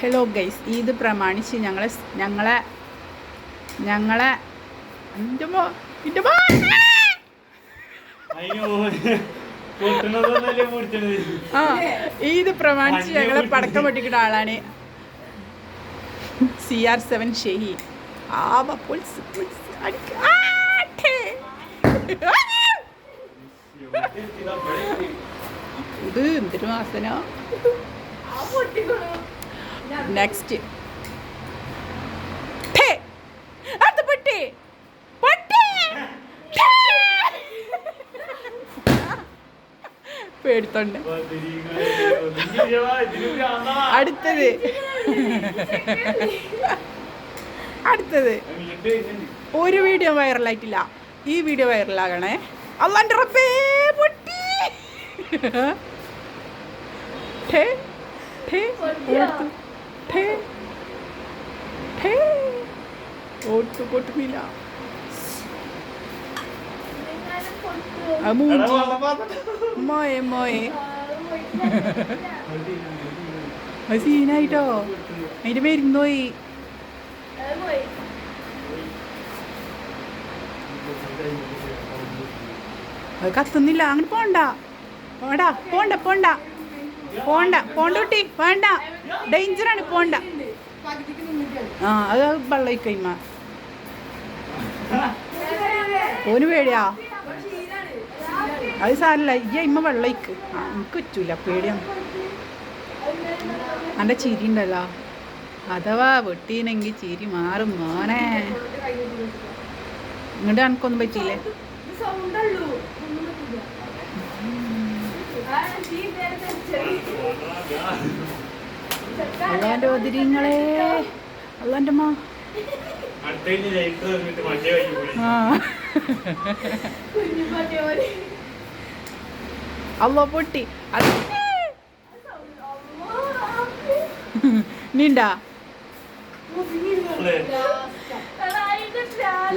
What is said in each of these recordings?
Hello guys, Eid പ്രമാണിച്ച് ഞങ്ങളെ ഈദ് പ്രമാണിച്ച് ഞങ്ങളെ പടക്കം പൊട്ടിക്കുന്ന ആളാണ് CR7 ഷഹീൻ. ഇത് എന്തൊരു വാസന. നെക്സ്റ്റ് പേടിത്തോണ്ട്. അടുത്തത് ഒരു വീഡിയോ വൈറലായിട്ടില്ല, ഈ വീഡിയോ വൈറലാകണേ. അല്ലാന്റെ റബ്ബേ പൊട്ടി. പൊട്ടുന്നില്ല. മോയെ മോയെ സീനായിട്ടോ. അതിന്റെ മരുന്നോയി. അത് കത്തുന്നില്ല. അങ്ങനെ പോണ്ട പോണ്ട പോണ്ട പോണ്ട പോണ്ട പോണ്ടോട്ടി വേണ്ട, ഡേഞ്ചറാണ്. പോണ്ട. അത് വെള്ളം കൈമ ഓന് പേടിയാ. അത് സാരല്ല, ഈ ഇമ്മ വെള്ളയിക്ക്. എനിക്ക് പറ്റൂല, പേടിയാണ്. എൻ്റെ ചിരി ഉണ്ടല്ലോ, അഥവാ വെട്ടീനെങ്കിൽ ചിരി മാറും മോനെ. ഇങ്ങോട്ട് എനിക്കൊന്നും പറ്റിയില്ലേ? അള്ളാൻ്റെ ഒതിരിങ്ങളെ, അള്ളാൻ്റെ അമ്മ. അല്ലോ പൊട്ടി. നീണ്ടാ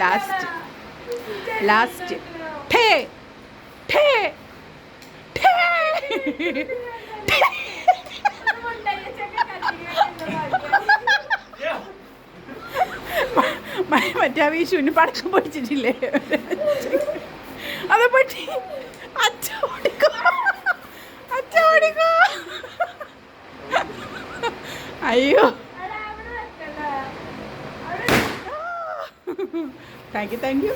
ലാസ്റ്റ് ലാസ്റ്റ് ഠേ ഠേ ഠേ. മറ്റേ വിഷുവിന് പടക്കം പൊടിച്ചിട്ടില്ലേ, അത് പൊട്ടി. അച്ഛ ഓടിക്കോ, അച്ഛ ഓടിക്കോ. അയ്യോ, താങ്ക് യു.